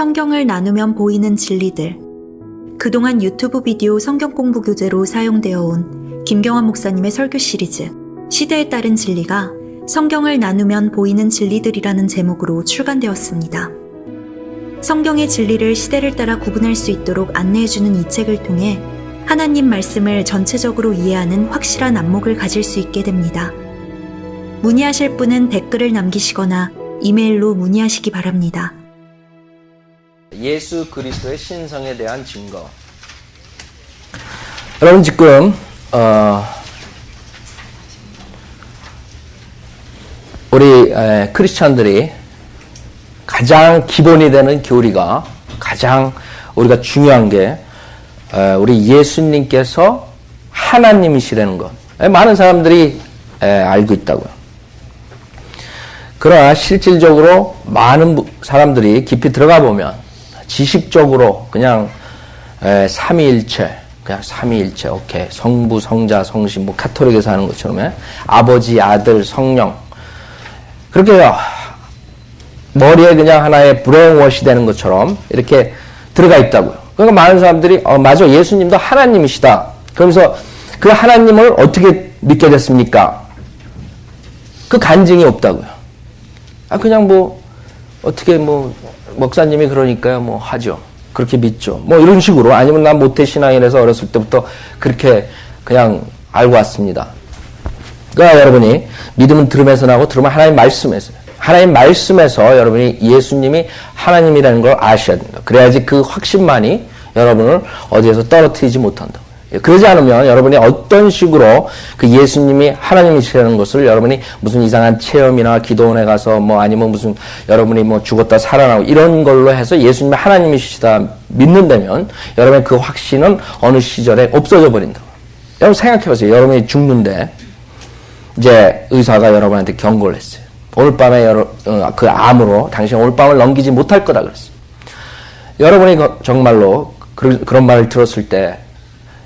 성경을 나누면 보이는 진리들. 그동안 유튜브 비디오 성경 공부 교재로 사용되어 온 김경환 목사님의 설교 시리즈 시대에 따른 진리가 성경을 나누면 보이는 진리들이라는 제목으로 출간되었습니다. 성경의 진리를 시대를 따라 구분할 수 있도록 안내해주는 이 책을 통해 하나님 말씀을 전체적으로 이해하는 확실한 안목을 가질 수 있게 됩니다. 문의하실 분은 댓글을 남기시거나 이메일로 문의하시기 바랍니다. 예수 그리스도의 신성에 대한 증거. 여러분 지금 우리 크리스찬들이 가장 기본이 되는 교리가 가장 우리가 중요한 게 우리 예수님께서 하나님이시라는 것. 많은 사람들이 알고 있다고요. 그러나 실질적으로 많은 사람들이 깊이 들어가 보면 지식적으로 그냥 삼위일체, 그냥 삼위일체, 오케이. 성부, 성자, 성신, 뭐 카톨릭에서 하는 것처럼 아버지, 아들, 성령. 그렇게 머리에 그냥 하나의 브레인워시 되는 것처럼 이렇게 들어가 있다고요. 그러니까 많은 사람들이 맞아, 예수님도 하나님이시다. 그러면서 그 하나님을 어떻게 믿게 됐습니까? 그 간증이 없다고요. 그냥 뭐 어떻게 뭐 목사님이 그러니까요 뭐 하죠. 그렇게 믿죠. 뭐 이런 식으로. 아니면 난 모태신앙이라서 어렸을 때부터 그렇게 그냥 알고 왔습니다. 그러니까 여러분이 믿음은 들음에서 나고 들음은 하나님 말씀에서. 하나님 말씀에서 여러분이 예수님이 하나님이라는 걸 아셔야 됩니다. 그래야지 그 확신만이 여러분을 어디에서 떨어뜨리지 못한다고요. 그러지 않으면 여러분이 어떤 식으로 그 예수님이 하나님이시라는 것을 여러분이 무슨 이상한 체험이나 기도원에 가서 뭐 아니면 무슨 여러분이 뭐 죽었다 살아나고 이런 걸로 해서 예수님이 하나님이시다 믿는다면 여러분의 그 확신은 어느 시절에 없어져 버린다고요. 여러분 생각해 보세요. 여러분이 죽는데 이제 의사가 여러분한테 경고를 했어요. 오늘 밤에 그 암으로 당신 오늘 밤을 넘기지 못할 거다 그랬어요. 여러분이 정말로 그런 말을 들었을 때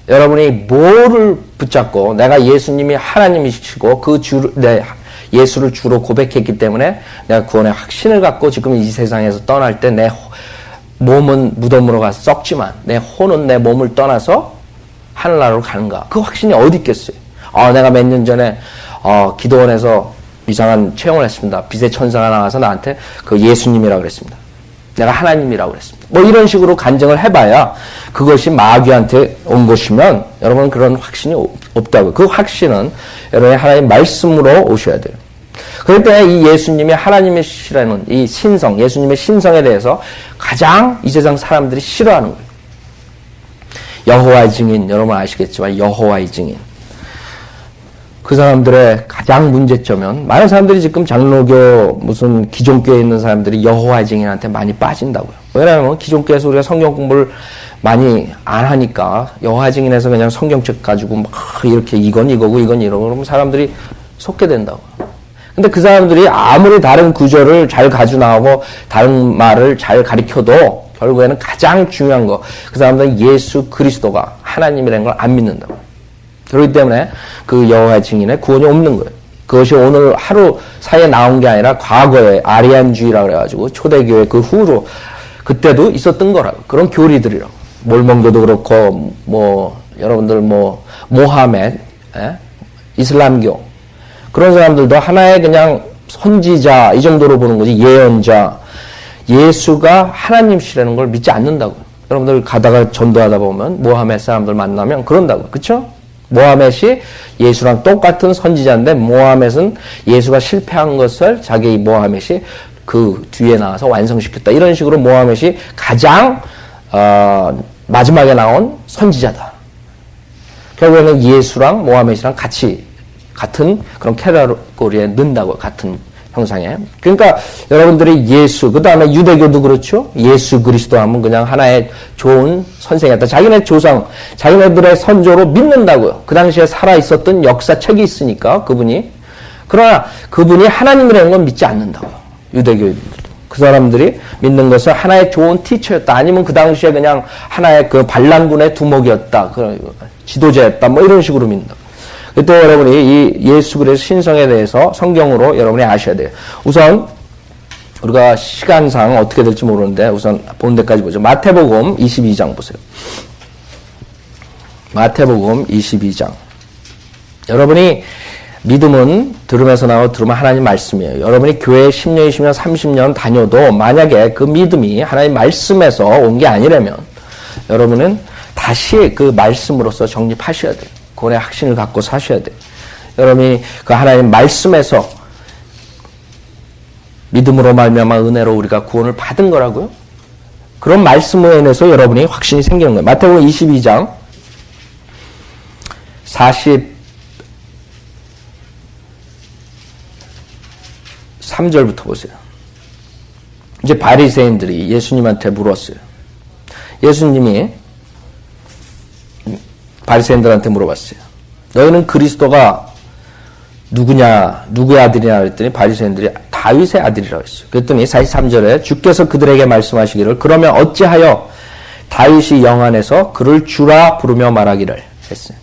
여러분이 뭐를 붙잡고 내가 예수님이 하나님이시고 예수를 주로 고백했기 때문에 내가 구원의 확신을 갖고 지금 이 세상에서 떠날 때 내 몸은 무덤으로 가서 썩지만 내 혼은 내 몸을 떠나서 하늘나라로 가는가. 그 확신이 어디 있겠어요. 내가 몇 년 전에 기도원에서 이상한 체험을 했습니다. 빛의 천사가 나와서 나한테 그 예수님이라고 그랬습니다. 내가 하나님이라고 그랬습니다. 뭐 이런 식으로 간증을 해봐야 그것이 마귀한테 온 것이면 여러분 그런 확신이 없다고요. 그 확신은 여러분의 하나님 말씀으로 오셔야 돼요. 그럴 때 이 예수님이 하나님이시라는 이 신성, 예수님의 신성에 대해서 가장 이 세상 사람들이 싫어하는 거예요. 여호와의 증인, 여러분 아시겠지만 여호와의 증인. 그 사람들의 가장 문제점은 많은 사람들이 지금 장로교 무슨 기존교에 있는 사람들이 여호와의 증인한테 많이 빠진다고요. 왜냐하면 기존교에서 우리가 성경 공부를 많이 안 하니까 여호와의 증인에서 그냥 성경책 가지고 막 이렇게 이건 이거고 이건 이러고 그러면 사람들이 속게 된다고요. 근데 그 사람들이 아무리 다른 구절을 잘 가지고 나오고 다른 말을 잘 가리켜도 결국에는 가장 중요한 거 그 사람들은 예수 그리스도가 하나님이라는 걸 안 믿는다고요. 그렇기 때문에 그 여호와의 증인에 구원이 없는 거예요. 그것이 오늘 하루 사이에 나온 게 아니라 과거에 아리안주의라고 그래가지고 초대교회 그 후로 그때도 있었던 거라고. 그런 교리들이라고. 몰몬교도 그렇고 뭐 여러분들 뭐 모하메, 이슬람교 그런 사람들도 하나의 그냥 선지자 이 정도로 보는 거지 예언자 예수가 하나님이시라는 걸 믿지 않는다고요. 여러분들 가다가 전도하다 보면 모하메 사람들 만나면 그런다고요. 그렇죠? 모하멧이 예수랑 똑같은 선지자인데 모하멧은 예수가 실패한 것을 자기 모하멧이 그 뒤에 나와서 완성시켰다. 이런 식으로 모하멧이 가장 마지막에 나온 선지자다. 결국에는 예수랑 모하멧이랑 같은 그런 캐러고리에 넣는다고 같은 형상에. 그러니까 여러분들이 예수, 그 다음에 유대교도 그렇죠. 예수 그리스도 하면 그냥 하나의 좋은 선생이었다. 자기네 조상, 자기네들의 선조로 믿는다고요. 그 당시에 살아있었던 역사책이 있으니까 그분이. 그러나 그분이 하나님이라는 건 믿지 않는다고요. 유대교인들도. 그 사람들이 믿는 것은 하나의 좋은 티처였다. 아니면 그 당시에 그냥 하나의 그 반란군의 두목이었다. 그 지도자였다. 뭐 이런 식으로 믿는다고. 또 여러분이 이 예수 그리스도 신성에 대해서 성경으로 여러분이 아셔야 돼요. 우선 우리가 시간상 어떻게 될지 모르는데 우선 본 데까지 보죠. 마태복음 22장 보세요. 마태복음 22장. 여러분이 믿음은 들음에서 나오고 들으면 하나님 말씀이에요. 여러분이 교회 10년, 20년, 30년 다녀도 만약에 그 믿음이 하나님 말씀에서 온 게 아니라면 여러분은 다시 그 말씀으로서 정립하셔야 돼요. 구원의 확신을 갖고 사셔야 돼요. 여러분이 그 하나님 말씀에서 믿음으로 말미암아 은혜로 우리가 구원을 받은 거라고요. 그런 말씀으로 인해서 여러분이 확신이 생기는 거예요. 마태복음 22장 43절부터 보세요. 이제 바리새인들이 예수님한테 물었어요. 예수님이 바리새인들한테 물어봤어요. 너희는 그리스도가 누구냐, 누구의 아들이냐 그랬더니 바리새인들이 다윗의 아들이라고 했어요. 그랬더니 43절에 주께서 그들에게 말씀하시기를 그러면 어찌하여 다윗이 영안에서 그를 주라 부르며 말하기를 했어요.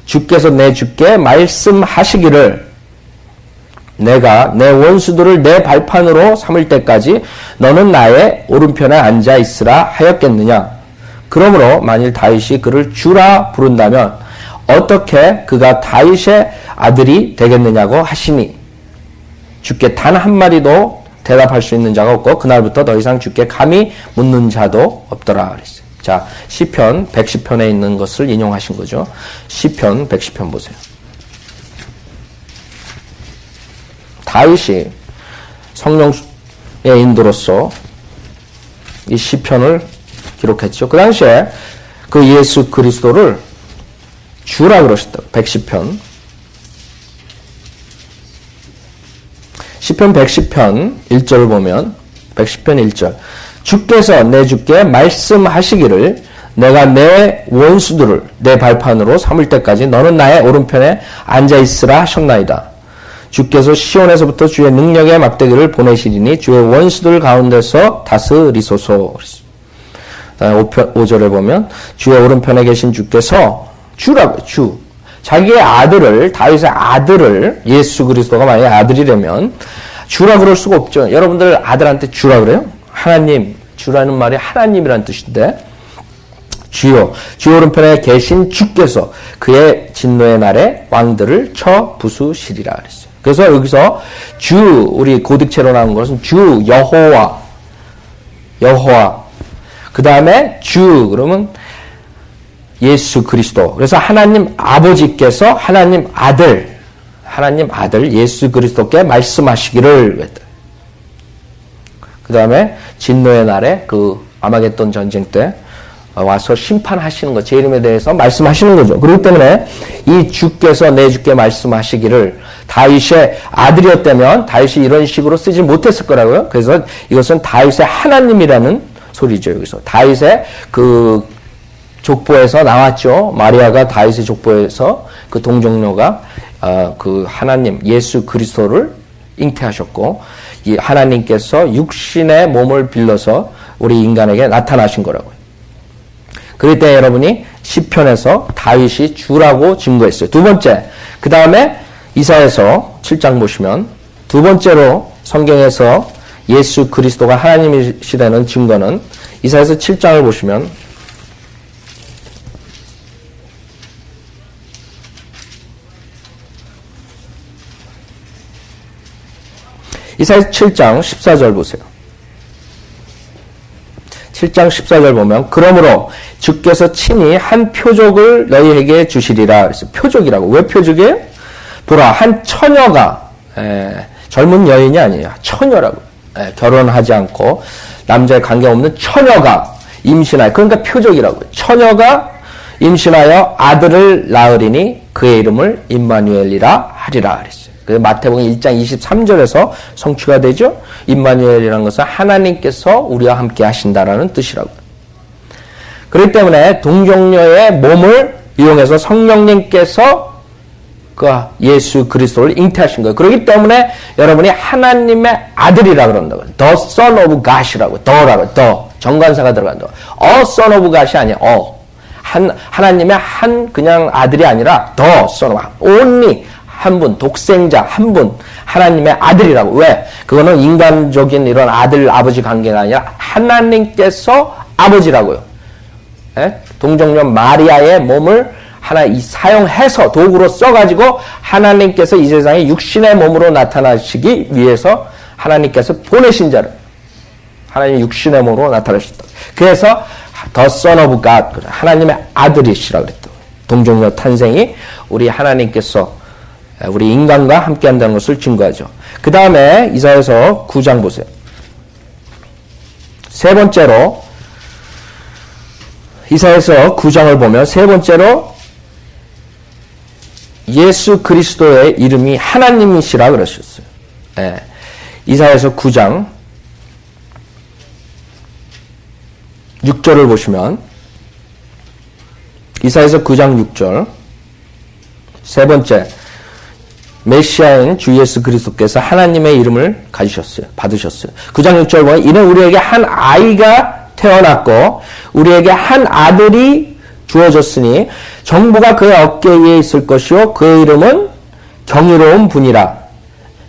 주께서 내 주께 말씀하시기를 내가 내 원수들을 내 발판으로 삼을 때까지 너는 나의 오른편에 앉아 있으라 하였겠느냐. 그러므로 만일 다윗이 그를 주라 부른다면 어떻게 그가 다윗의 아들이 되겠느냐고 하시니 주께 단 한마디도 대답할 수 있는 자가 없고 그날부터 더 이상 주께 감히 묻는 자도 없더라 그랬어요. 자, 시편 110편에 있는 것을 인용하신 거죠. 시편 110편 보세요. 다윗이 성령의 인도로서 이 시편을 기록했죠. 그 당시에 그 예수 그리스도를 주라 그러셨다고. 110편. 시편 110편 1절을 보면 110편 1절 주께서 내 주께 말씀하시기를 내가 내 원수들을 내 발판으로 삼을 때까지 너는 나의 오른편에 앉아있으라 하셨나이다. 주께서 시온에서부터 주의 능력의 막대기를 보내시리니 주의 원수들 가운데서 다스리소서. 5절에 보면 주의 오른편에 계신 주께서 주라고 주 자기의 아들을 다윗의 아들을 예수 그리스도가 만약에 아들이라면 주라 그럴 수가 없죠. 여러분들 아들한테 주라 그래요? 하나님 주라는 말이 하나님이라는 뜻인데 주여 주의 오른편에 계신 주께서 그의 진노의 날에 왕들을 쳐 부수시리라 그랬어요. 그래서 여기서 주 우리 고딕체로 나온 것은 주 여호와 그 다음에 주 그러면 예수 그리스도. 그래서 하나님 아버지께서 하나님 아들 예수 그리스도께 말씀하시기를 했다. 그 다음에 진노의 날에 그 아마겟돈 전쟁 때 와서 심판하시는 것, 제 이름에 대해서 말씀하시는 거죠. 그렇기 때문에 이 주께서 내 주께 말씀하시기를 다윗의 아들이었다면 다윗이 이런 식으로 쓰지 못했을 거라고요. 그래서 이것은 다윗의 하나님이라는 소리죠. 여기서 다윗의 그 족보에서 나왔죠. 마리아가 다윗의 족보에서 그 동정녀가 그 하나님 예수 그리스도를 잉태하셨고 이 하나님께서 육신의 몸을 빌려서 우리 인간에게 나타나신 거라고요. 그럴 때 여러분이 시편에서 다윗이 주라고 증거했어요. 두 번째, 그 다음에 이사야서 7장 보시면 두 번째로 성경에서 예수 그리스도가 하나님이시라는 증거는 이사야서 7장을 보시면 이사야서 7장 14절 보세요. 7장 14절 보면 그러므로 주께서 친히 한 표적을 너희에게 주시리라. 그래서 표적이라고. 왜 표적이에요? 보라 한 처녀가 젊은 여인이 아니에요. 처녀라고. 결혼하지 않고 남자에 관계없는 처녀가 임신하여 그러니까 표적이라고. 처녀가 임신하여 아들을 낳으리니 그의 이름을 임마누엘이라 하리라 그랬어요. 그 마태복음 1장 23절에서 성취가 되죠. 임마누엘이라는 것은 하나님께서 우리와 함께 하신다라는 뜻이라고. 그렇기 때문에 동정녀의 몸을 이용해서 성령님께서 그 예수 그리스도를 잉태하신 거예요. 그렇기 때문에 여러분이 하나님의 아들이라 그런다고. The Son of God이라고. 더라고. 더 정관사가 들어간다고. Son of God이 아니야. 하나님의 한 그냥 아들이 아니라 The Son of God. Only 한 분, 독생자 한 분, 하나님의 아들이라고. 왜? 그거는 인간적인 이런 아들, 아버지 관계가 아니라 하나님께서 아버지라고요. 예? 동정녀 마리아의 몸을 하나 사용해서 도구로 써가지고 하나님께서 이 세상에 육신의 몸으로 나타나시기 위해서 하나님께서 보내신 자를 하나님 육신의 몸으로 나타나셨다. 그래서 The Son of God, 하나님의 아들이시라고 그랬다. 동정녀 탄생이 우리 하나님께서 우리 인간과 함께 한다는 것을 증거하죠. 그 다음에 이사야서 9장 보세요. 세 번째로 이사야서 9장을 보면 세 번째로 예수 그리스도의 이름이 하나님이시라 그러셨어요. 예. 이사야서 9장 6절을 보시면 이사야서 9장 6절 세 번째 메시아인 주 예수 그리스도께서 하나님의 이름을 가지셨어요. 받으셨어요. 9장 6절 보면 이는 우리에게 한 아이가 태어났고 우리에게 한 아들이 주어졌으니 정부가 그의 어깨 위에 있을 것이요 그의 이름은 경이로운 분이라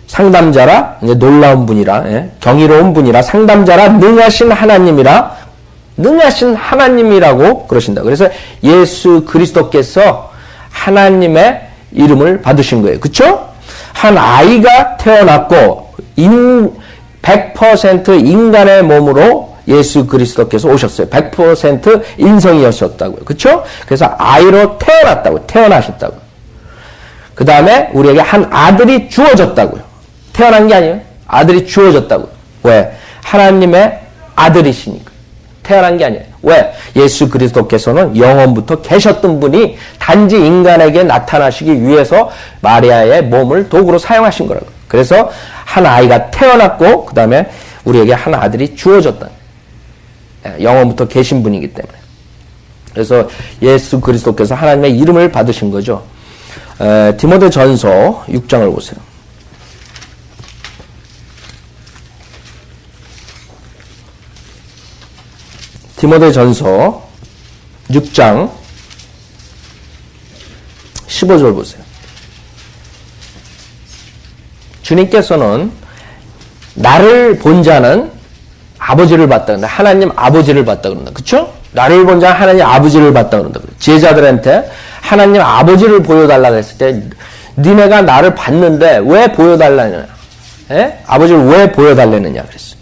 상담자라 이제 놀라운 분이라 예? 경이로운 분이라 상담자라 능하신 하나님이라 능하신 하나님이라고 그러신다. 그래서 예수 그리스도께서 하나님의 이름을 받으신 거예요. 그쵸? 한 아이가 태어났고 100% 인간의 몸으로 예수 그리스도께서 오셨어요. 100% 인성이었었다고요. 그쵸? 그래서 아이로 태어났다고요. 태어나셨다고요. 그 다음에 우리에게 한 아들이 주어졌다고요. 태어난 게 아니에요. 아들이 주어졌다고요. 왜? 하나님의 아들이시니까. 태어난 게 아니에요. 왜? 예수 그리스도께서는 영원부터 계셨던 분이 단지 인간에게 나타나시기 위해서 마리아의 몸을 도구로 사용하신 거라고. 그래서 한 아이가 태어났고 그 다음에 우리에게 한 아들이 주어졌다. 영원부터 계신 분이기 때문에. 그래서 예수 그리스도께서 하나님의 이름을 받으신 거죠. 디모데전서 6장을 보세요. 디모데전서 6장 15절 보세요. 주님께서는 나를 본 자는 아버지를 봤다 그런다. 하나님 아버지를 봤다 그런다. 그쵸? 나를 본 자는 하나님 아버지를 봤다 그런다. 제자들한테 하나님 아버지를 보여달라고 했을 때 니네가 나를 봤는데 왜 보여달라느냐? 예? 아버지를 왜 보여달라느냐 그랬어요.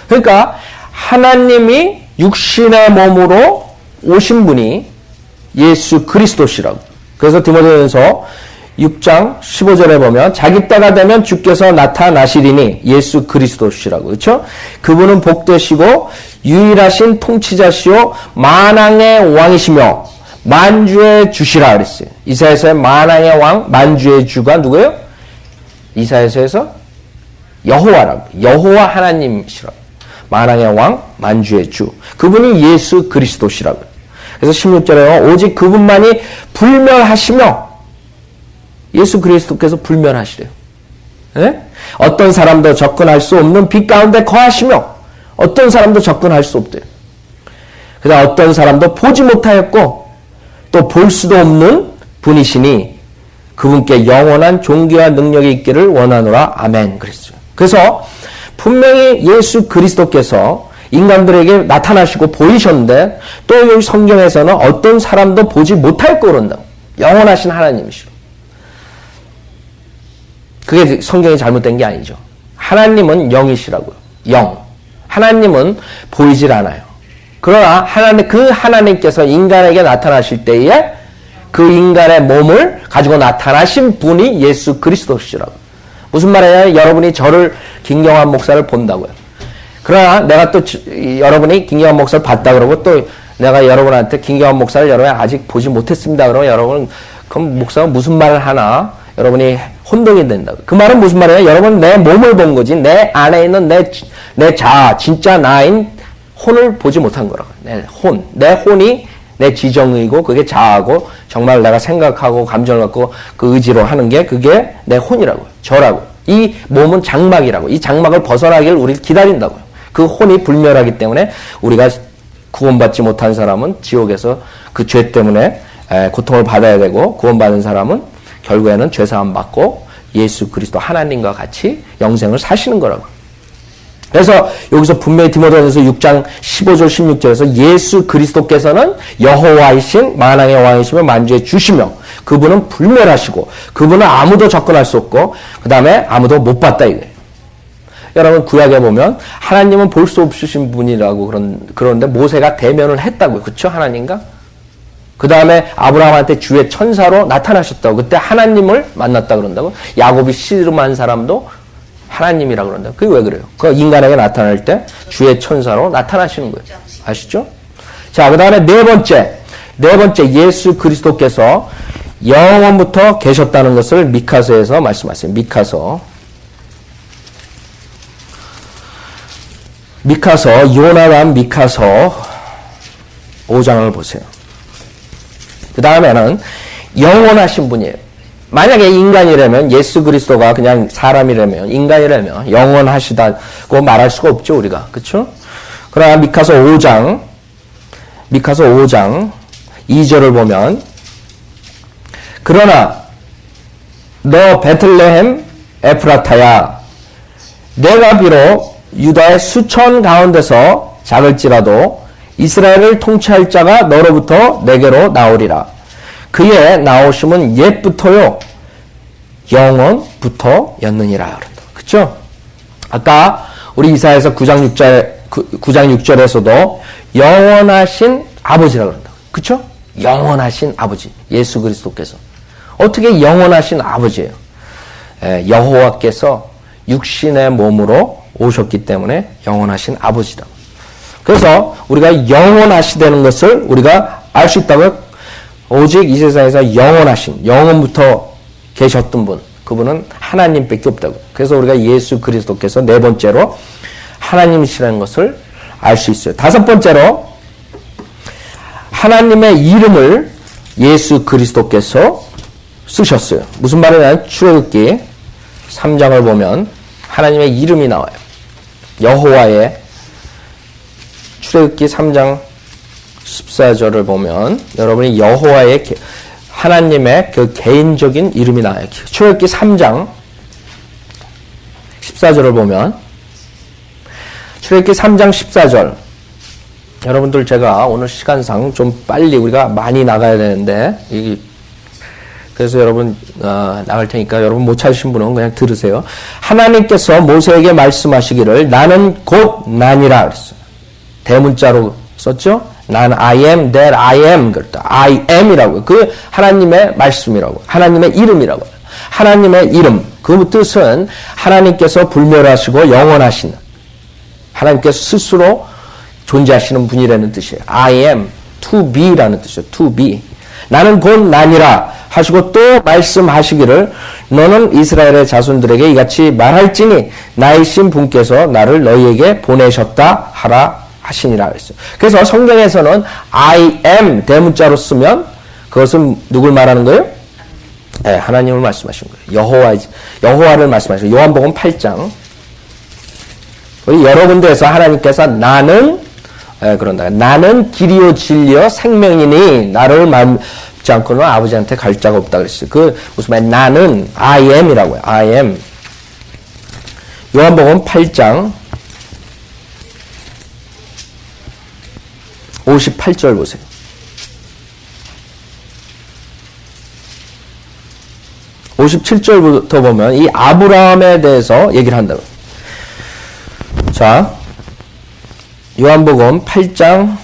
그러니까 하나님이 육신의 몸으로 오신 분이 예수 그리스도시라고. 그래서 디모데전서 6장 15절에 보면 자기 때가 되면 주께서 나타나시리니 예수 그리스도시라고. 그렇죠? 그분은 복되시고 유일하신 통치자시요 만왕의 왕이시며 만주의 주시라 그랬어요. 이사야서의 만왕의 왕, 만주의 주가 누구예요? 이사야서에서 여호와라고. 여호와 하나님이시라고. 만왕의 왕, 만주의 주. 그분이 예수 그리스도시라고요. 그래서 16절에 오직 그분만이 불멸하시며 예수 그리스도께서 불멸하시래요. 예? 어떤 사람도 접근할 수 없는 빛 가운데 거하시며 어떤 사람도 접근할 수 없대요. 그다음 어떤 사람도 보지 못하였고 또 볼 수도 없는 분이시니 그분께 영원한 존귀와 능력이 있기를 원하노라. 아멘. 그랬어요. 그래서 분명히 예수 그리스도께서 인간들에게 나타나시고 보이셨는데 또 여기 성경에서는 어떤 사람도 보지 못할 거란다고. 영원하신 하나님이시로. 그게 성경이 잘못된 게 아니죠. 하나님은 영이시라고요. 영. 하나님은 보이질 않아요. 그러나 그 하나님께서 인간에게 나타나실 때에 그 인간의 몸을 가지고 나타나신 분이 예수 그리스도시라고. 무슨 말이냐면 여러분이 저를 김경환 목사를 본다고요. 그러나 내가 또 여러분이 김경환 목사를 봤다 그러고 또 내가 여러분한테 김경환 목사를 여러분이 아직 보지 못했습니다. 그러면 여러분 그럼 목사가 무슨 말을 하나 여러분이 혼동이 된다고. 그 말은 무슨 말이에요? 여러분 내 몸을 본 거지 내 안에 있는 내 자아 진짜 나인 혼을 보지 못한 거라고. 내 혼이 내 지정의고 그게 자아고 정말 내가 생각하고 감정을 갖고 그 의지로 하는 게 그게 내 혼이라고요. 저라고. 이 몸은 장막이라고. 이 장막을 벗어나기를 우리를 기다린다고요. 그 혼이 불멸하기 때문에 우리가 구원받지 못한 사람은 지옥에서 그 죄 때문에 고통을 받아야 되고 구원받은 사람은 결국에는 죄사함 받고 예수 그리스도 하나님과 같이 영생을 사시는 거라고. 그래서 여기서 분명히 디모데전서 6장 15절 16절에서 예수 그리스도께서는 여호와이신 만왕의 왕이시며 만주의 주시며 그분은 불멸하시고 그분은 아무도 접근할 수 없고 그 다음에 아무도 못 봤다 이거예요. 여러분 구약에 보면 하나님은 볼 수 없으신 분이라고 그러는데 모세가 대면을 했다고요. 그렇죠? 하나님과. 그 다음에 아브라함한테 주의 천사로 나타나셨다고. 그때 하나님을 만났다 그런다고. 야곱이 씨름한 사람도 하나님이라고 그런다. 그게 왜 그래요? 그 인간에게 나타날 때 주의 천사로 나타나시는 거예요. 아시죠? 자, 그 다음에 네 번째 예수 그리스도께서 영원부터 계셨다는 것을 미카서에서 말씀하세요. 요나단 미카서 5장을 보세요. 그 다음에는 영원하신 분이에요. 만약에 인간이라면 예수 그리스도가 그냥 사람이라면 인간이라면 영원하시다고 말할 수가 없죠 우리가. 그렇죠? 그러나 미카서 5장 2절을 보면 그러나 너 베들레헴 에프라타야 내가 비록 유다의 수천 가운데서 작을지라도 이스라엘을 통치할 자가 너로부터 내게로 나오리라. 그의 나오심은 옛부터요 영원부터였느니라. 그렇죠? 아까 우리 이사야서 9장 6절에서도 영원하신 아버지라고 그런다. 그렇죠? 영원하신 아버지 예수 그리스도께서 어떻게 영원하신 아버지예요? 여호와께서 육신의 몸으로 오셨기 때문에 영원하신 아버지다. 그래서 우리가 영원하시다는 것을 우리가 알 수 있다고요. 오직 이 세상에서 영원부터 계셨던 분, 그분은 하나님밖에 없다고. 그래서 우리가 예수 그리스도께서 네 번째로 하나님이시라는 것을 알 수 있어요. 다섯 번째로 하나님의 이름을 예수 그리스도께서 쓰셨어요. 무슨 말이냐면 출애굽기 3장을 보면 하나님의 이름이 나와요. 여호와의 출애굽기 3장 14절을 보면 여러분이 여호와의 하나님의 그 개인적인 이름이 나와요. 출애굽기 3장 14절을 보면 출애굽기 3장 14절 여러분들 제가 오늘 시간상 좀 빨리 우리가 많이 나가야 되는데 그래서 여러분 나갈 테니까 여러분 못 찾으신 분은 그냥 들으세요. 하나님께서 모세에게 말씀하시기를 나는 곧 나니라 그랬어요. 대문자로 썼죠. 난 I am that I am 그랬다. I am이라고요. 그 하나님의 말씀이라고. 하나님의 이름이라고. 하나님의 이름. 그 뜻은 하나님께서 불멸하시고 영원하신 하나님께서 스스로 존재하시는 분이라는 뜻이에요. I am to be라는 뜻이에요. to be. 나는 곧 나니라 하시고 또 말씀하시기를 너는 이스라엘의 자손들에게 이같이 말할지니 나이신 분께서 나를 너희에게 보내셨다 하라 하시니라 그랬어요. 그래서 성경에서는 I am 대문자로 쓰면 그것은 누굴 말하는 거예요? 네, 하나님을 말씀하신 거예요. 여호와를 말씀하시고 요한복음 8장 우리 여러 군데에서 하나님께서 나는 그런다. 나는 길이요 진리요 생명이니 나를 닮지 않고는 아버지한테 갈 자가 없다 그랬어요. 그 무슨 말? 나는 I am이라고요. I am. 요한복음 8장 58절 보세요. 57절부터 보면 이 아브라함에 대해서 얘기를 한다고. 자, 요한복음 8장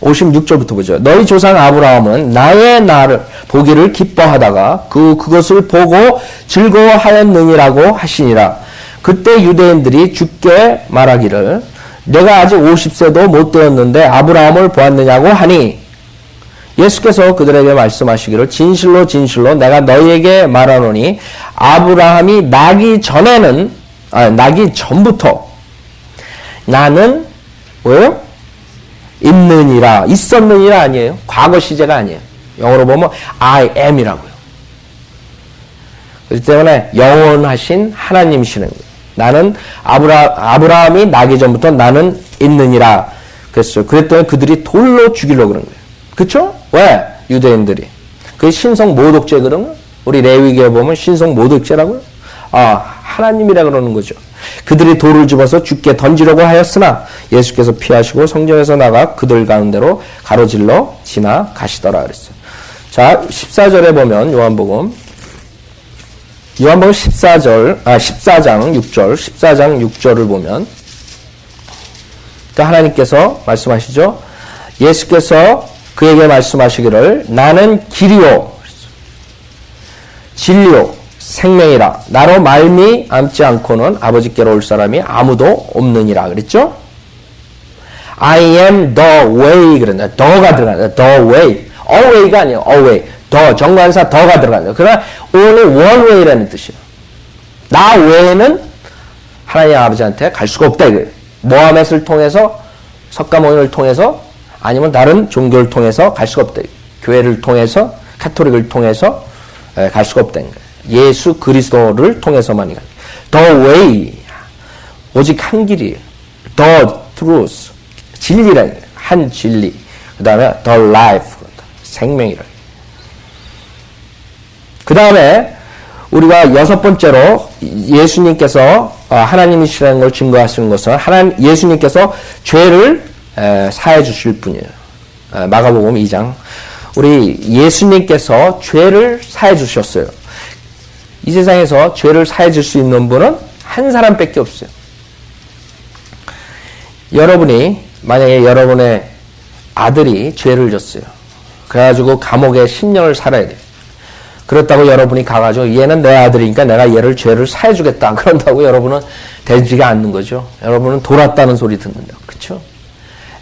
56절부터 보죠. 너희 조상 아브라함은 나의 날을 보기를 기뻐하다가 그것을 보고 즐거워하였느니라고 하시니라. 그때 유대인들이 주께 말하기를 내가 아직 50세도 못 되었는데 아브라함을 보았느냐고 하니 예수께서 그들에게 말씀하시기를 진실로 진실로 내가 너희에게 말하노니 아브라함이 나기 전부터 나는 뭐예요? 있느니라 있었느니라 아니에요. 과거 시제가 아니에요. 영어로 보면 I am이라고요. 그렇기 때문에 영원하신 하나님이시는 거예요. 나는 아브라함이 나기 전부터 나는 있느니라 그랬어요. 그랬더니 그들이 돌로 죽이려고 그런 거예요. 그렇죠? 왜? 유대인들이. 그게 신성 모독죄 그런 거? 우리 레위기에 보면 신성 모독죄라고요. 하나님이라 그러는 거죠. 그들이 돌을 집어서 주께 던지려고 하였으나 예수께서 피하시고 성전에서 나가 그들 가운데로 가로질러 지나가시더라 그랬어요. 자, 14절에 보면 요한복음 14장 6절, 14장 6절을 보면 하나님께서 말씀하시죠. 예수께서 그에게 말씀하시기를 나는 길이요 진리요 생명이라 나로 말미암지 않고는 아버지께로 올 사람이 아무도 없느니라 그랬죠. I am the way 그랬나. 더가 들어간다. The way. away가 아니에요. away. 더 정관사 더가 들어간다. 그러나 only one way라는 뜻이에요. 나 외에는 하나님 아버지한테 갈 수가 없다 이거예요. 모하멧을 통해서 석가모니를 통해서 아니면 다른 종교를 통해서 갈 수가 없다. 교회를 통해서 카톨릭을 통해서 갈 수가 없다는 거예요. 예수 그리스도를 통해서만이 가요. The way 오직 한 길이에요. The truth 진리라는 거예요. 한 진리. 그 다음에 the life 생명이라. 그 다음에 우리가 여섯 번째로 예수님께서 하나님이시라는 걸 증거하시는 것은 예수님께서 죄를 사해 주실 분이에요. 마가복음 2장 우리 예수님께서 죄를 사해 주셨어요. 이 세상에서 죄를 사해 줄 수 있는 분은 한 사람밖에 없어요. 여러분이 만약에 여러분의 아들이 죄를 졌어요. 그래가지고 감옥에 10년을 살아야 돼요. 그렇다고 여러분이 가가지고 얘는 내 아들이니까 내가 얘를 죄를 사해주겠다. 그런다고 여러분은 되지가 않는 거죠. 여러분은 돌았다는 소리 듣는다. 그렇죠?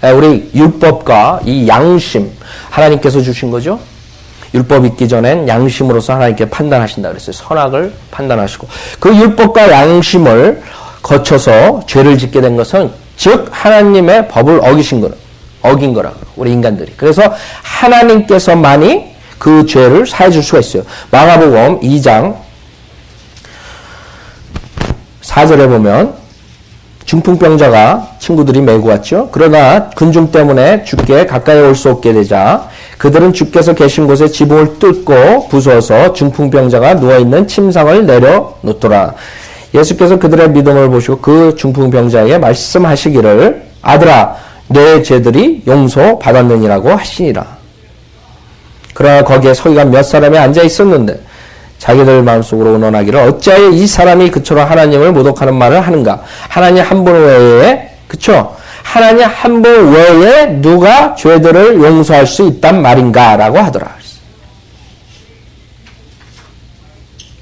우리 율법과 이 양심 하나님께서 주신 거죠. 율법 있기 전엔 양심으로서 하나님께 판단하신다 그랬어요. 선악을 판단하시고 그 율법과 양심을 거쳐서 죄를 짓게 된 것은 즉 하나님의 법을 어긴 거라고 우리 인간들이. 그래서 하나님께서만이 그 죄를 사해 줄 수가 있어요. 마가복음 2장 4절에 보면 중풍병자가 친구들이 메고 왔죠. 그러나 군중 때문에 주께 가까이 올 수 없게 되자 그들은 주께서 계신 곳에 지붕을 뚫고 부수어서 중풍병자가 누워있는 침상을 내려놓더라. 예수께서 그들의 믿음을 보시고 그 중풍병자에게 말씀하시기를 아들아 내 죄들이 용서받았느니라고 하시니라. 그러나 거기에 서기가 몇 사람이 앉아 있었는데 자기들 마음속으로 의논하기를 어찌하여 이 사람이 그처럼 하나님을 모독하는 말을 하는가. 하나님 한 분 외에 그쵸? 하나님 한 분 외에 누가 죄들을 용서할 수 있단 말인가 라고 하더라.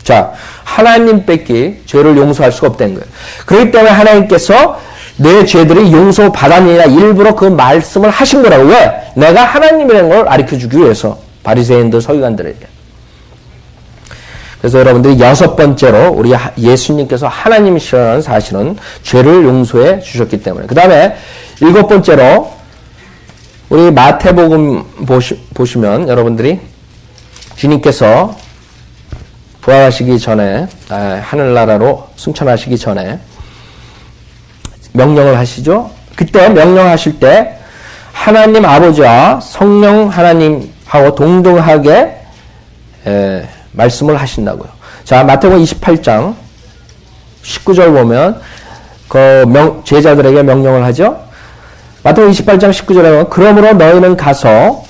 자, 하나님밖에 죄를 용서할 수가 없다는 거예요. 그렇기 때문에 하나님께서 내 죄들이 용서받았느니라 일부러 그 말씀을 하신 거라고. 왜? 내가 하나님이라는 걸 가르쳐주기 위해서 바리새인들 서기관들에게. 그래서 여러분들이 여섯 번째로 우리 예수님께서 하나님이시라는 사실은 죄를 용서해 주셨기 때문에. 그 다음에 일곱 번째로 우리 마태복음 보시면 여러분들이 주님께서 부활하시기 전에 하늘나라로 승천하시기 전에 명령을 하시죠. 그때 명령하실 때 하나님 아버지와 성령 하나님하고 동등하게 말씀을 하신다고요. 자, 마태복음 28장 19절 보면 제자들에게 명령을 하죠. 마태복음 28장 19절에 보면 그러므로 너희는 가서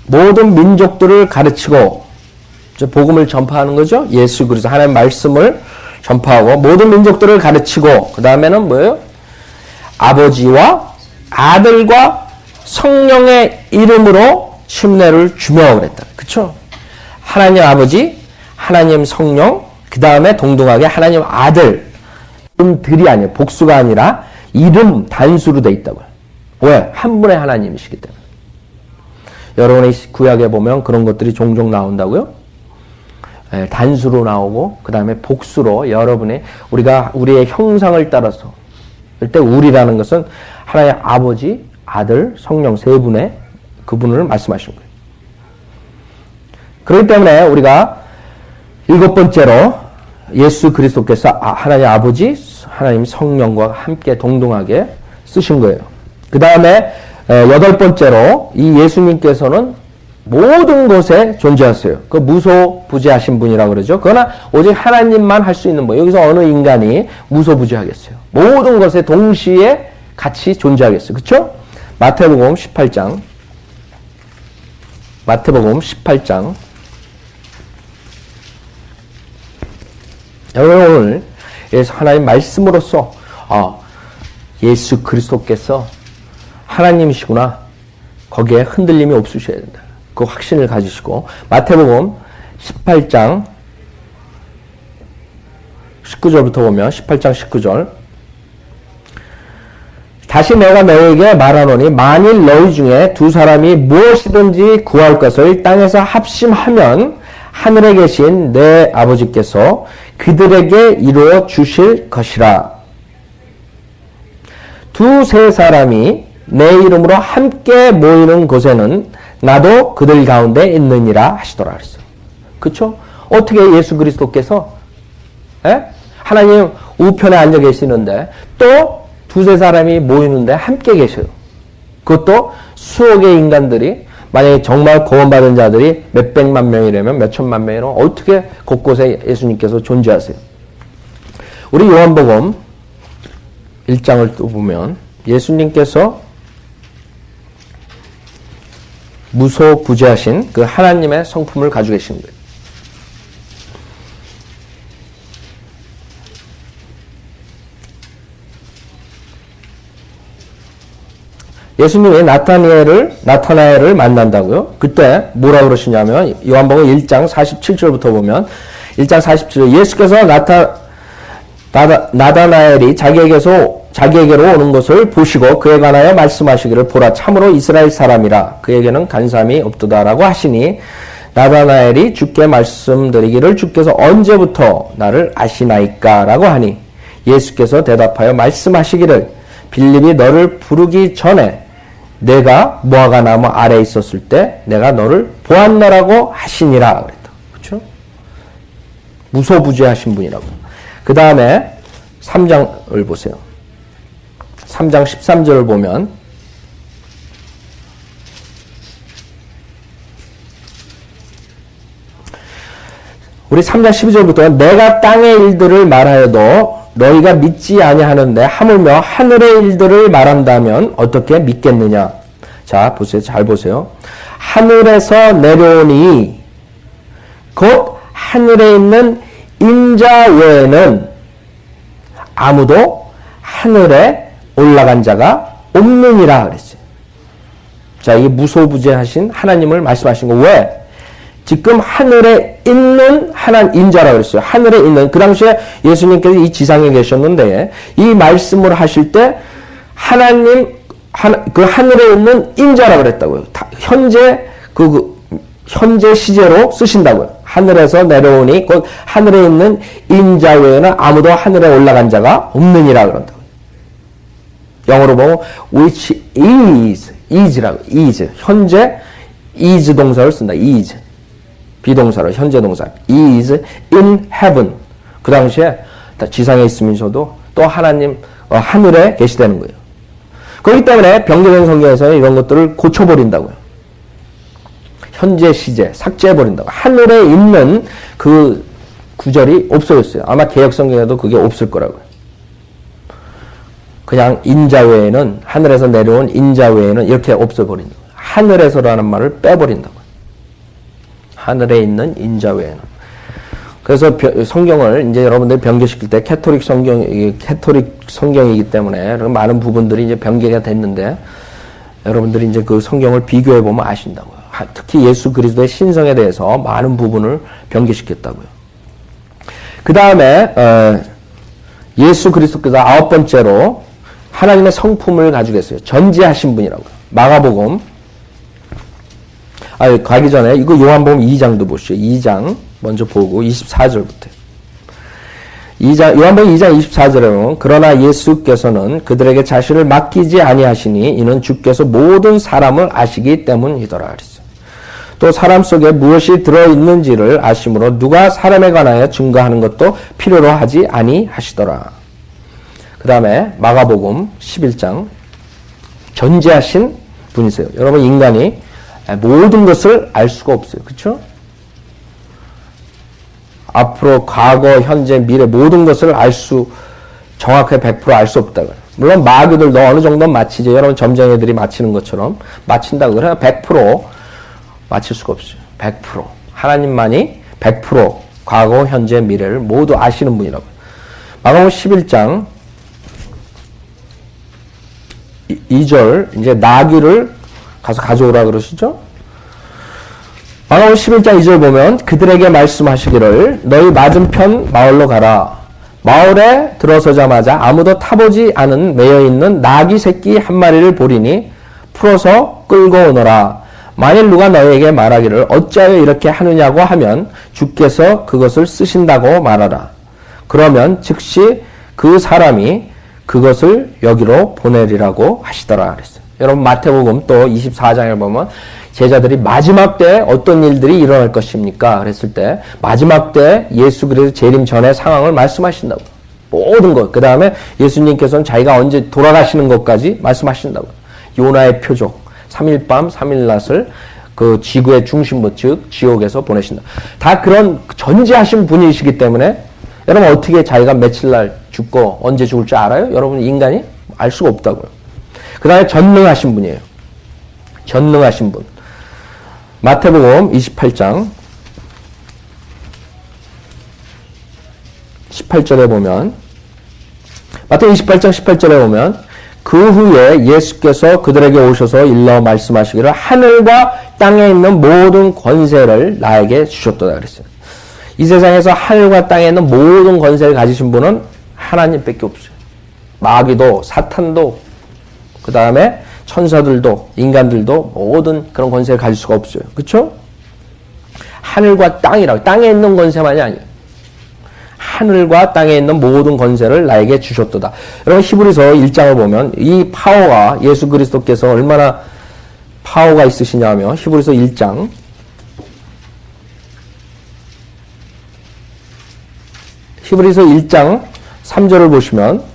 모든 민족들을 가르치고 복음을 전파하는 거죠. 예수 그리스도 하나님의 말씀을 전파하고 모든 민족들을 가르치고 그 다음에는 뭐예요? 아버지와 아들과 성령의 이름으로 침례를 주며 그랬다. 그쵸? 하나님 아버지, 하나님 성령, 그 다음에 동등하게 하나님 아들. 이름들이 아니에요. 복수가 아니라 이름 단수로 돼 있다고요. 왜? 한 분의 하나님이시기 때문에. 여러분의 구약에 보면 그런 것들이 종종 나온다고요. 단수로 나오고 그 다음에 복수로 우리의 형상을 따라서 그때 우리라는 것은 하나의 아버지, 아들, 성령 세 분의 그분을 말씀하시는 거예요. 그렇기 때문에 우리가 일곱 번째로 예수 그리스도께서 하나님 아버지, 하나님 성령과 함께 동등하게 쓰신 거예요. 그 다음에 여덟 번째로 이 예수님께서는 모든 것에 존재하세요. 그 무소부재하신 분이라고 그러죠. 그러나 오직 하나님만 할 수 있는 분. 여기서 어느 인간이 무소부재하겠어요. 모든 것에 동시에 같이 존재하겠어요. 그렇죠? 마태복음 18장. 여러분 오늘 하나님 말씀으로써 예수 그리스도께서 하나님이시구나. 거기에 흔들림이 없으셔야 된다. 그 확신을 가지시고 마태복음 18장 19절부터 보면 18장 19절 다시 내가 너에게 말하노니 만일 너희 중에 두 사람이 무엇이든지 구할 것을 땅에서 합심하면 하늘에 계신 내 아버지께서 그들에게 이루어 주실 것이라. 두세 사람이 내 이름으로 함께 모이는 곳에는 나도 그들 가운데 있느니라 하시더라 그랬어요. 그렇죠? 어떻게 예수 그리스도께서 하나님 우편에 앉아 계시는데 또 두세 사람이 모이는데 함께 계셔요. 그것도 수억의 인간들이 만약에 정말 구원받은 자들이 몇백만 명이라면 몇천만 명이라면 어떻게 곳곳에 예수님께서 존재하세요. 우리 요한복음 1장을 또 보면 예수님께서 무소부재하신 그 하나님의 성품을 가지고 계신 거예요. 예수님이 나타나엘을 만난다고요? 그때 뭐라 그러시냐면 요한복음 1장 47절부터 보면 1장 47절 예수께서 나다나엘이 자기에게로 오는 것을 보시고 그에 관하여 말씀하시기를 보라 참으로 이스라엘 사람이라 그에게는 간삼이 없도다라고 하시니 나다나엘이 주께 말씀드리기를 주께서 언제부터 나를 아시나이까 라고 하니 예수께서 대답하여 말씀하시기를 빌립이 너를 부르기 전에 내가 무화과 나무 아래에 있었을 때 내가 너를 보았노라고 하시니라 그랬다. 그렇죠? 무소부재하신 분이라고. 그 다음에 3장을 보세요. 3장 13절을 보면 우리 3장 12절부터 내가 땅의 일들을 말하여도 너희가 믿지 아니하는데 하물며 하늘의 일들을 말한다면 어떻게 믿겠느냐. 자 보세요. 잘 보세요. 하늘에서 내려오니 곧 하늘에 있는 인자 외에는 아무도 하늘에 올라간 자가 없느니라 그랬어요. 자 이게 무소부재하신 하나님을 말씀하신 거 왜? 지금 하늘에 있는 인자라고 그랬어요. 하늘에 있는 그 당시에 예수님께서 이 지상에 계셨는데 이 말씀을 하실 때 하나님 그 하늘에 있는 인자라고 그랬다고요. 현재 시제로 쓰신다고요. 하늘에서 내려오니 곧 하늘에 있는 인자 외에는 아무도 하늘에 올라간 자가 없느니라 그런다고요. 영어로 보면 which is라고 is 현재 is 동사를 쓴다. is 비동사로 현재 동사 is in heaven 그 당시에 지상에 있으면서도 또 하나님 하늘에 계시다는 거예요. 그렇기 때문에 변경된 성경에서는 이런 것들을 고쳐버린다고요. 현재 시제 삭제해버린다고. 하늘에 있는 그 구절이 없어졌어요. 아마 개역 성경에도 그게 없을 거라고요. 그냥 인자 외에는 하늘에서 내려온 인자 외에는 이렇게 없어버린다고. 하늘에서라는 말을 빼버린다고. 하늘에 있는 인자 외에는. 그래서 성경을 이제 여러분들이 변개시킬 때 캐토릭 성경이기 때문에 많은 부분들이 이제 변개가 됐는데 여러분들이 이제 그 성경을 비교해 보면 아신다고요. 특히 예수 그리스도의 신성에 대해서 많은 부분을 변개시켰다고요. 그 다음에 예수 그리스도께서 9번째로 하나님의 성품을 가지고 있어요. 전지하신 분이라고요. 마가복음 가기 전에 이거 요한복음 2장도 보시죠. 2장 먼저 보고 24절부터. 요한복음 2장 24절에 보면 그러나 예수께서는 그들에게 자신을 맡기지 아니하시니 이는 주께서 모든 사람을 아시기 때문이더라 그랬어요. 또 사람 속에 무엇이 들어있는지를 아심으로 누가 사람에 관하여 증거하는 것도 필요로 하지 아니하시더라. 그 다음에 마가복음 11장 전지하신 분이세요. 여러분 인간이 모든 것을 알 수가 없어요. 그렇죠? 앞으로 과거, 현재, 미래 모든 것을 정확하게 100% 알 수 없다고요. 물론 마귀들도 어느 정도는 맞히죠. 여러분 점쟁이들이 맞히는 것처럼 맞힌다고 그래야 100% 맞힐 수가 없어요. 100%. 하나님만이 100% 과거, 현재, 미래를 모두 아시는 분이라고요. 마가복음 11장 2절 이제 나귀를 가서 가져오라 그러시죠? 마가복음 11장 2절 보면 그들에게 말씀하시기를 너희 맞은편 마을로 가라. 마을에 들어서자마자 아무도 타보지 않은 매여있는 나귀 새끼 한 마리를 보리니 풀어서 끌고 오너라. 만일 누가 너희에게 말하기를 어찌하여 이렇게 하느냐고 하면 주께서 그것을 쓰신다고 말하라. 그러면 즉시 그 사람이 그것을 여기로 보내리라고 하시더라 그랬어요. 여러분 마태복음 또 24장에 보면 제자들이 마지막 때 어떤 일들이 일어날 것입니까? 그랬을 때 마지막 때 예수 그리스도 재림 전의 상황을 말씀하신다고. 모든 것. 그 다음에 예수님께서는 자기가 언제 돌아가시는 것까지 말씀하신다고. 요나의 표적, 3일 밤 3일 낮을 그 지구의 중심부 즉 지옥에서 보내신다. 다 그런 전지하신 분이시기 때문에 여러분 어떻게 자기가 며칠 날 죽고 언제 죽을 줄 알아요? 여러분 인간이 알 수가 없다고요. 그 다음에 전능하신 분이에요. 전능하신 분. 마태복음 28장 18절에 보면 마태복음 28장 18절에 보면 그 후에 예수께서 그들에게 오셔서 일러 말씀하시기를 하늘과 땅에 있는 모든 권세를 나에게 주셨도다 그랬어요. 이 세상에서 하늘과 땅에 있는 모든 권세를 가지신 분은 하나님밖에 없어요. 마귀도 사탄도 그 다음에 천사들도 인간들도 모든 그런 권세를 가질 수가 없어요. 그렇죠? 하늘과 땅이라고. 땅에 있는 권세만이 아니에요. 하늘과 땅에 있는 모든 권세를 나에게 주셨도다. 여러분 히브리서 1장을 보면 이 파워가 예수 그리스도께서 얼마나 파워가 있으시냐 하면 히브리서 1장 3절을 보시면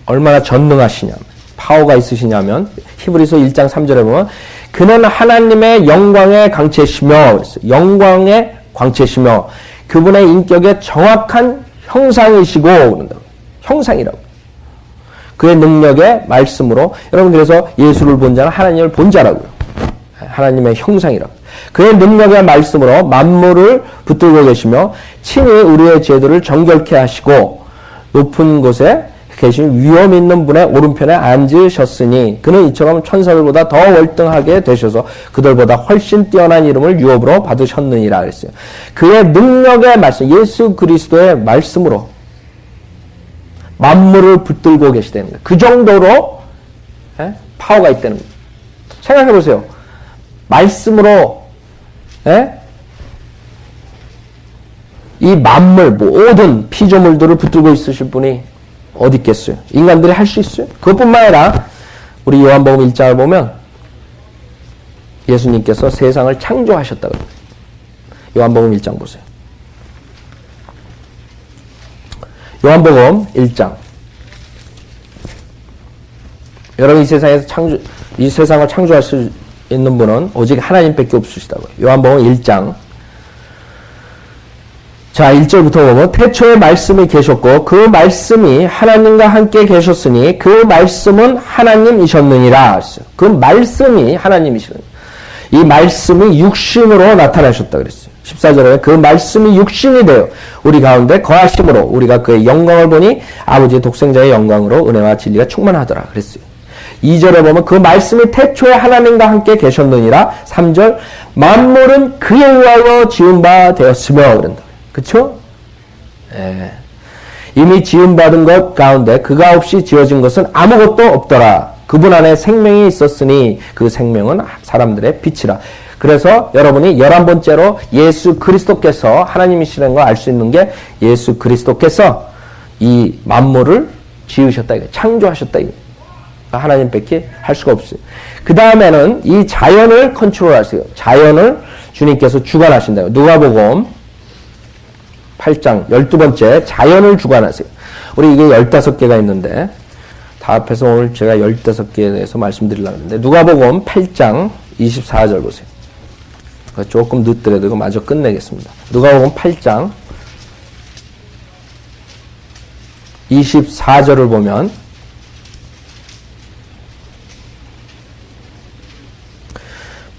얼마나 전능하시냐, 파워가 있으시냐면 히브리서 1장 3절에 보면 그는 하나님의 영광의 광채시며 그랬어요. 영광의 광채시며 그분의 인격의 정확한 형상이시고 그런다고. 형상이라고. 그의 능력의 말씀으로 여러분 그래서 예수를 본 자는 하나님을 본 자라고요. 하나님의 형상이라고. 그의 능력의 말씀으로 만물을 붙들고 계시며 친히 우리의 죄들을 정결케 하시고 높은 곳에 계신 위엄 있는 분의 오른편에 앉으셨으니 그는 이처럼 천사들보다 더 월등하게 되셔서 그들보다 훨씬 뛰어난 이름을 유업으로 받으셨느니라 그랬어요. 그의 능력의 말씀, 예수 그리스도의 말씀으로 만물을 붙들고 계시다는 거예요. 그 정도로 파워가 있다는 거예요. 생각해 보세요. 말씀으로 이 만물 모든 피조물들을 붙들고 있으실 분이 어디 있겠어요? 인간들이 할 수 있어요? 그것뿐만 아니라 우리 요한복음 1장을 보면 예수님께서 세상을 창조하셨다고 합니다. 요한복음 1장 보세요. 요한복음 1장. 여러분 이 세상을 창조할 수 있는 분은 오직 하나님밖에 없으시다고요. 요한복음 1장. 자, 1절부터 보면 태초에 말씀이 계셨고 그 말씀이 하나님과 함께 계셨으니 그 말씀은 하나님이셨느니라. 그 말씀이 하나님이시느니라. 이 말씀이 육신으로 나타나셨다 그랬어요. 14절에 그 말씀이 육신이 되어 우리 가운데 거하심으로 우리가 그의 영광을 보니 아버지의 독생자의 영광으로 은혜와 진리가 충만하더라 그랬어요. 2절에 보면 그 말씀이 태초에 하나님과 함께 계셨느니라. 3절 만물은 그에 의하여 지은 바 되었으며 그런다. 그쵸? 이미 지음받은 것 가운데 그가 없이 지어진 것은 아무것도 없더라. 그분 안에 생명이 있었으니 그 생명은 사람들의 빛이라. 그래서 여러분이 11번째로 예수 그리스도께서 하나님이시라는 걸 알 수 있는 게 예수 그리스도께서 이 만물을 지으셨다. 창조하셨다. 하나님밖에 할 수가 없어요. 그 다음에는 이 자연을 컨트롤하세요. 자연을 주님께서 주관하신다. 누가복음 8장 12번째 자연을 주관하세요. 우리 이게 15개가 있는데 다 합해서 오늘 제가 15개에 대해서 말씀드리려고 하는데 누가복음 8장 24절 보세요. 조금 늦더라도 이거 마저 끝내겠습니다. 누가복음 8장 24절을 보면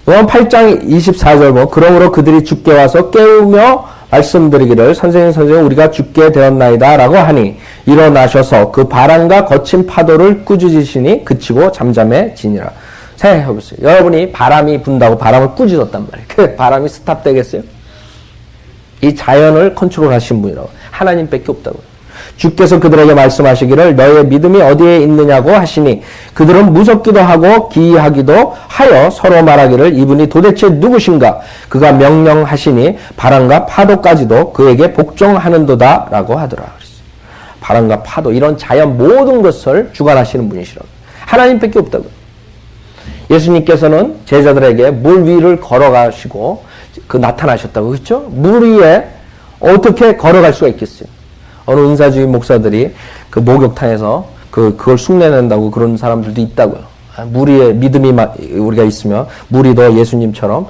누가복음 8장 24절 보면 그러므로 그들이 주께 와서 깨우며 말씀드리기를 선생님 우리가 죽게 되었나이다 라고 하니 일어나셔서 그 바람과 거친 파도를 꾸짖으시니 그치고 잠잠해지니라. 생각해보세요. 여러분이 바람이 분다고 바람을 꾸짖었단 말이에요. 그 바람이 스탑되겠어요? 이 자연을 컨트롤하신 분이라고. 하나님밖에 없다고요. 주께서 그들에게 말씀하시기를 너의 믿음이 어디에 있느냐고 하시니 그들은 무섭기도 하고 기이하기도 하여 서로 말하기를 이분이 도대체 누구신가? 그가 명령하시니 바람과 파도까지도 그에게 복종하는도다 라고 하더라. 바람과 파도 이런 자연 모든 것을 주관하시는 분이시라고. 하나님밖에 없다고요. 예수님께서는 제자들에게 물 위를 걸어가시고 나타나셨다고 그렇죠? 물 위에 어떻게 걸어갈 수가 있겠어요? 어느 은사주의 목사들이 그 목욕탕에서 그걸 흉내낸다고 그런 사람들도 있다고요. 물 위에 믿음이 우리가 있으면 물이 더 예수님처럼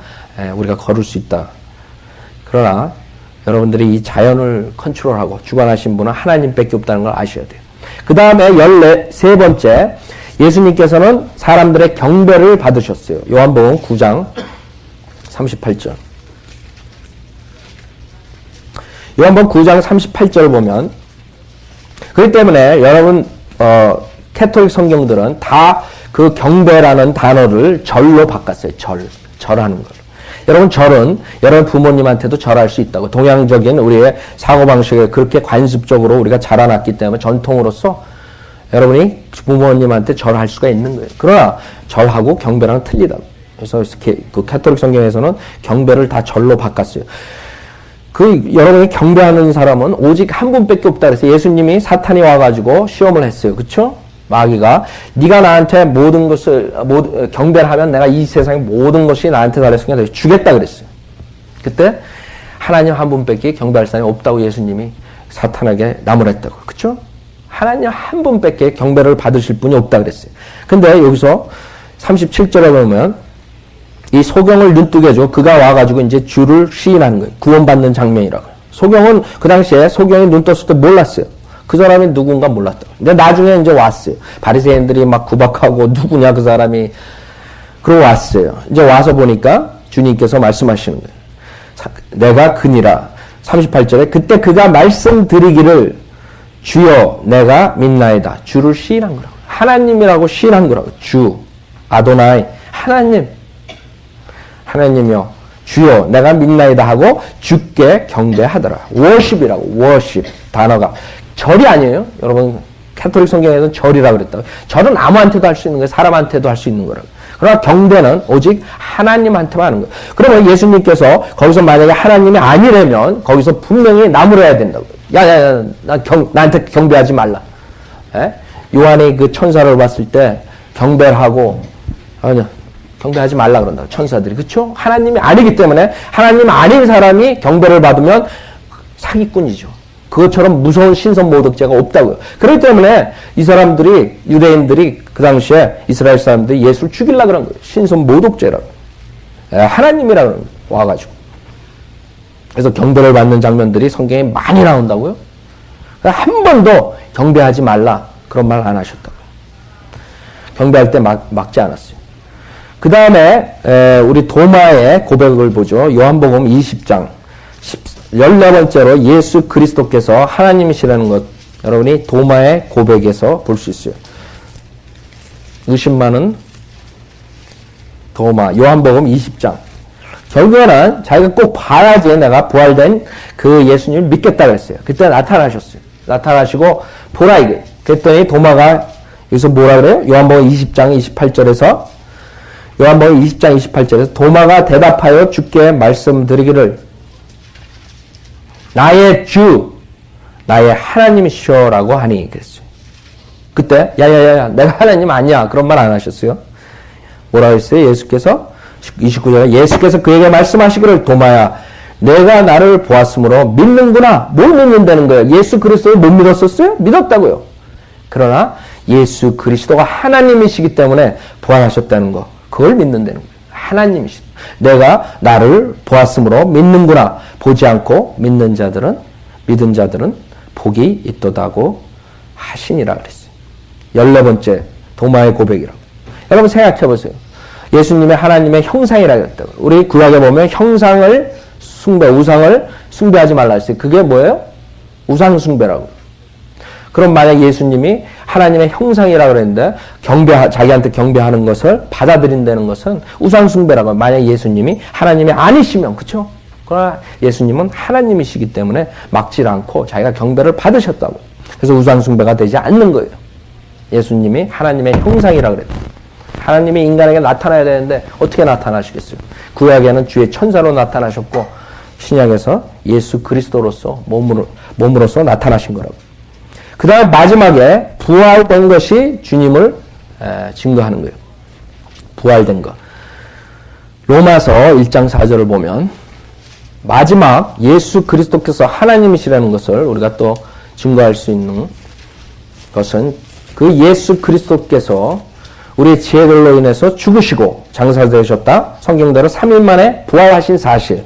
우리가 걸을 수 있다. 그러나 여러분들이 이 자연을 컨트롤하고 주관하신 분은 하나님밖에 없다는 걸 아셔야 돼요. 그 다음에 13번째 예수님께서는 사람들의 경배를 받으셨어요. 요한복음 9장 38절. 요한복음 9장 38절 보면 그렇기 때문에 여러분 캐톨릭 성경들은 다 그 경배라는 단어를 절로 바꿨어요. 절하는 걸. 여러분 절은 여러분 부모님한테도 절할 수 있다고. 동양적인 우리의 사고방식에 그렇게 관습적으로 우리가 자라났기 때문에 전통으로서 여러분이 부모님한테 절할 수가 있는 거예요. 그러나 절하고 경배랑 틀리다. 그래서 그 캐톨릭 성경에서는 경배를 다 절로 바꿨어요. 여러분이 경배하는 사람은 오직 한 분밖에 없다. 그래서 예수님이 사탄이 와가지고 시험을 했어요. 그쵸? 마귀가 네가 나한테 모든 것을 경배를 하면 내가 이 세상의 모든 것이 나한테 달렸으니까 내가 주겠다 그랬어요. 그때 하나님 한 분밖에 경배할 사람이 없다고 예수님이 사탄에게 나무랬다고. 그쵸? 하나님 한 분밖에 경배를 받으실 분이 없다 그랬어요. 근데 여기서 37절에 보면 이 소경을 눈뜨게 해줘. 그가 와가지고 이제 주를 시인하는 거예요. 구원받는 장면이라고. 소경은 그 당시에 소경이 눈 떴을 때 몰랐어요. 그 사람이 누군가 몰랐다고. 근데 나중에 이제 왔어요. 바리새인들이 막 구박하고 누구냐 그 사람이. 그러고 왔어요. 이제 와서 보니까 주님께서 말씀하시는 거예요. 내가 그니라. 38절에 그때 그가 말씀드리기를 주여 내가 믿나이다. 주를 시인한 거라고. 하나님이라고 시인한 거라고. 주, 아도나이, 하나님이여 주여 내가 믿나이다 하고 주께 경배하더라. 워십이라고. 워십 단어가 절이 아니에요. 여러분 캐톨릭 성경에서는 절이라고 그랬다고. 절은 아무한테도 할 수 있는 거예요. 사람한테도 할 수 있는 거라고. 그러나 경배는 오직 하나님한테만 하는 거예요. 그러면 예수님께서 거기서 만약에 하나님이 아니라면 거기서 분명히 나무라야 된다고. 야야야 나한테 경배하지 말라. 요한이 그 천사를 봤을 때 경배를 하고 아니야. 경배하지 말라 그런다고. 천사들이. 그렇죠? 하나님이 아니기 때문에 하나님 아닌 사람이 경배를 받으면 사기꾼이죠. 그것처럼 무서운 신선 모독죄가 없다고요. 그렇기 때문에 이 사람들이 유대인들이 그 당시에 이스라엘 사람들이 예수를 죽이려고 그런 거예요. 신선 모독죄라고. 하나님이라고 그런 거예요. 와가지고. 그래서 경배를 받는 장면들이 성경에 많이 나온다고요. 한 번도 경배하지 말라 그런 말 안 하셨다고요. 경배할 때 막지 않았어요. 그 다음에 우리 도마의 고백을 보죠. 요한복음 20장 14번째로 예수 그리스도께서 하나님이시라는 것 여러분이 도마의 고백에서 볼 수 있어요. 의심 많은 도마 요한복음 20장 결국에는 자기가 꼭 봐야지 내가 부활된 그 예수님을 믿겠다 그랬어요. 그때 나타나셨어요. 나타나시고 보라 이게. 그랬더니 도마가 여기서 뭐라 그래요? 요한복음 20장 28절에서 요한복음 20장 28절에서 도마가 대답하여 주께 말씀드리기를 나의 주, 나의 하나님이시오라고 하니 그랬어요. 그때 야야야 내가 하나님 아니야 그런 말 안 하셨어요. 뭐라고 했어요? 예수께서 29절에 예수께서 그에게 말씀하시기를 도마야 내가 나를 보았으므로 믿는구나. 뭘 믿는다는 거예요? 예수 그리스도를 못 믿었었어요? 믿었다고요. 그러나 예수 그리스도가 하나님이시기 때문에 부활하셨다는 거. 그걸 믿는다는 거예요. 하나님이시다. 내가 나를 보았으므로 믿는구나. 보지 않고 믿는 자들은, 믿은 자들은 복이 있도다고 하시니라 그랬어요. 14번째 도마의 고백이라고. 여러분 생각해 보세요. 예수님의 하나님의 형상이라고 했다고. 우리 구약에 보면 형상을 우상을 숭배하지 말라 했어요. 그게 뭐예요? 우상 숭배라고. 그럼 만약 예수님이 하나님의 형상이라고 그랬는데 자기한테 경배하는 것을 받아들인다는 것은 우상 숭배라고. 만약 예수님이 하나님이 아니시면, 그렇죠? 그러나 예수님은 하나님이시기 때문에 막질 않고 자기가 경배를 받으셨다고. 그래서 우상 숭배가 되지 않는 거예요. 예수님이 하나님의 형상이라고 그랬다. 하나님이 인간에게 나타나야 되는데 어떻게 나타나시겠어요? 구약에는 주의 천사로 나타나셨고 신약에서 예수 그리스도로서 몸으로서 나타나신 거라고. 그 다음에 마지막에 부활된 것이 주님을 증거하는 거예요. 부활된 것. 로마서 1장 4절을 보면 마지막 예수 그리스도께서 하나님이시라는 것을 우리가 또 증거할 수 있는 것은 그 예수 그리스도께서 우리의 죄들로 인해서 죽으시고 장사되셨다. 성경대로 3일 만에 부활하신 사실.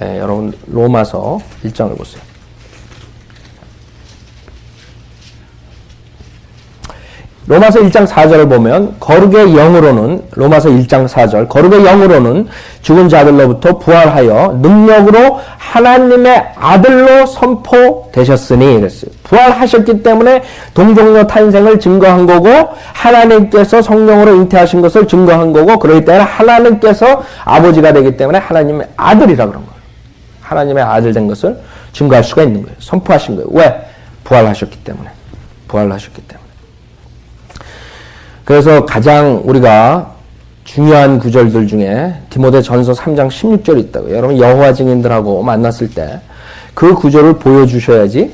여러분 로마서 1장을 보세요. 로마서 1장 4절을 보면 거룩의 영으로는 로마서 1장 4절 거룩의 영으로는 죽은 자들로부터 부활하여 능력으로 하나님의 아들로 선포되셨으니 그랬어요. 부활하셨기 때문에 동정녀 탄생을 증거한 거고 하나님께서 성령으로 잉태하신 것을 증거한 거고 그렇기 때문에 하나님께서 아버지가 되기 때문에 하나님의 아들이라 그런 거예요. 하나님의 아들 된 것을 증거할 수가 있는 거예요. 선포하신 거예요. 왜? 부활하셨기 때문에. 부활하셨기 때문에. 그래서 가장 우리가 중요한 구절들 중에 디모데전서 3장 16절이 있다고요. 여러분 여호와 증인들하고 만났을 때 그 구절을 보여주셔야지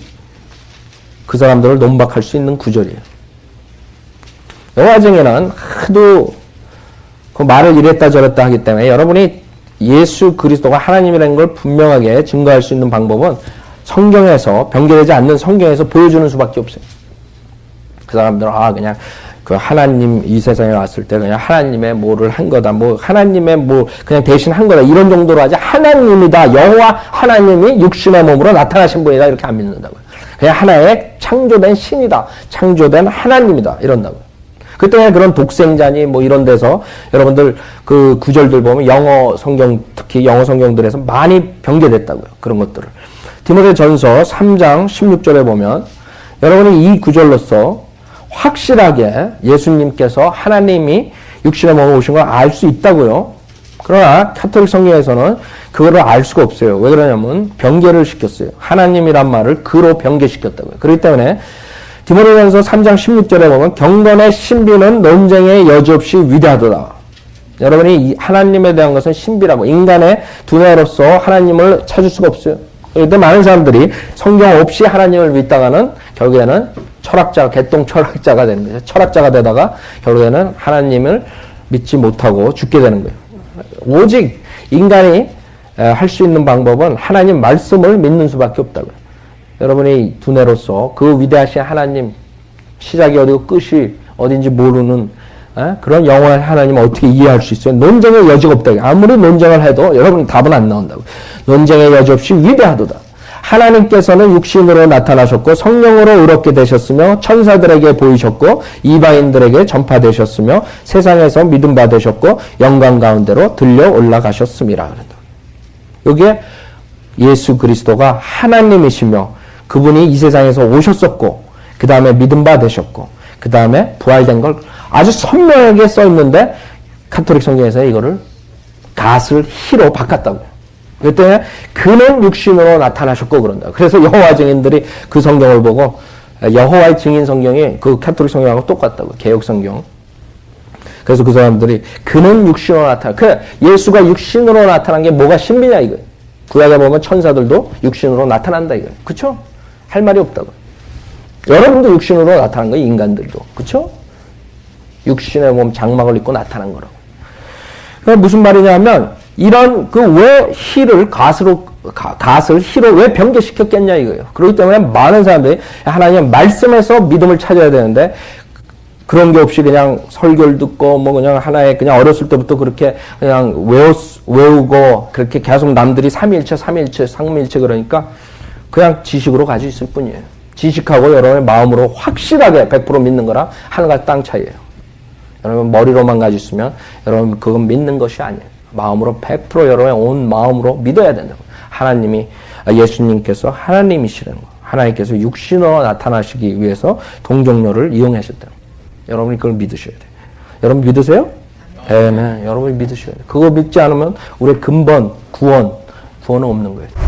그 사람들을 논박할 수 있는 구절이에요. 여호와 증인은 하도 그 말을 이랬다 저랬다 하기 때문에 여러분이 예수 그리스도가 하나님이라는 걸 분명하게 증거할 수 있는 방법은 성경에서 변개되지 않는 성경에서 보여주는 수밖에 없어요. 그 사람들은 그냥 그 하나님 이 세상에 왔을 때 그냥 하나님의 뭐를 한 거다. 하나님의 그냥 대신 한 거다. 이런 정도로 하지 하나님이다. 여호와 하나님이 육신의 몸으로 나타나신 분이다. 이렇게 안 믿는다고요. 그냥 하나의 창조된 신이다. 창조된 하나님이다. 이런다고요. 그때 그런 독생자니 이런 데서 여러분들 그 구절들 보면 영어 성경 특히 영어 성경들에서 많이 변개됐다고요. 그런 것들을. 디모데전서 3장 16절에 보면 여러분이 이 구절로서 확실하게 예수님께서 하나님이 육신의 몸에 오신 걸 알 수 있다고요. 그러나 카톨릭 성경에서는 그거를 알 수가 없어요. 왜 그러냐면 변개를 시켰어요. 하나님이란 말을 그로 변개시켰다고요. 그렇기 때문에 디모데전서 3장 16절에 보면 경건의 신비는 논쟁의 여지 없이 위대하도다. 여러분이 하나님에 대한 것은 신비라고 인간의 두뇌로서 하나님을 찾을 수가 없어요. 그런데 많은 사람들이 성경 없이 하나님을 믿다가는 결국에는 개똥 철학자가 되는 거죠. 철학자가 되다가 결국에는 하나님을 믿지 못하고 죽게 되는 거예요. 오직 인간이 할 수 있는 방법은 하나님 말씀을 믿는 수밖에 없다고요. 여러분이 두뇌로서 그 위대하신 하나님 시작이 어디고 끝이 어딘지 모르는 그런 영원한 하나님을 어떻게 이해할 수 있어요? 논쟁의 여지가 없다. 아무리 논쟁을 해도 여러분 답은 안 나온다고. 논쟁의 여지 없이 위대하도다. 하나님께서는 육신으로 나타나셨고 성령으로 의롭게 되셨으며 천사들에게 보이셨고 이방인들에게 전파되셨으며 세상에서 믿음 받으셨고 영광 가운데로 들려 올라가셨음이라. 여기에 예수 그리스도가 하나님이시며 그분이 이 세상에서 오셨었고 그 다음에 믿음 받으셨고 그 다음에 부활된 걸 아주 선명하게 써 있는데 카톨릭 성경에서 이거를 갓을 히로 바꿨다고요. 그때 그는 육신으로 나타나셨고 그런다. 그래서 여호와 증인들이 그 성경을 보고 여호와의 증인 성경이 그 카톨릭 성경하고 똑같다고. 개역 성경. 그래서 그 사람들이 그는 육신으로 나타나. 예수가 육신으로 나타난 게 뭐가 신비냐 이거예요. 구약에 보면 천사들도 육신으로 나타난다 이거예요. 그렇죠? 할 말이 없다고. 여러분도 육신으로 나타난 거예요. 인간들도. 그렇죠? 육신의 몸 장막을 입고 나타난 거라고. 무슨 말이냐면 이런 왜 히를 갓으로 갓을 희로 왜 변개시켰겠냐 이거예요. 그렇기 때문에 많은 사람들이 하나님 말씀에서 믿음을 찾아야 되는데 그런 게 없이 그냥 설교를 듣고 뭐 그냥 하나의 그냥 어렸을 때부터 그렇게 그냥 외우고 그렇게 계속 남들이 삼위일체 그러니까 그냥 지식으로 가지고 있을 뿐이에요. 지식하고 여러분의 마음으로 확실하게 100% 믿는 거랑 하늘과 땅 차이예요. 여러분 머리로만 가지고 있으면 여러분 그건 믿는 것이 아니에요. 마음으로 100% 여러분의 온 마음으로 믿어야 된다고. 하나님이 예수님께서 하나님이시라는 거. 하나님께서 육신으로 나타나시기 위해서 동정녀를 이용하셨다는 거. 여러분이 그걸 믿으셔야 돼요. 여러분 믿으세요? 네, 여러분이 믿으셔야 돼요. 그거 믿지 않으면 우리의 근본 구원은 없는 거예요.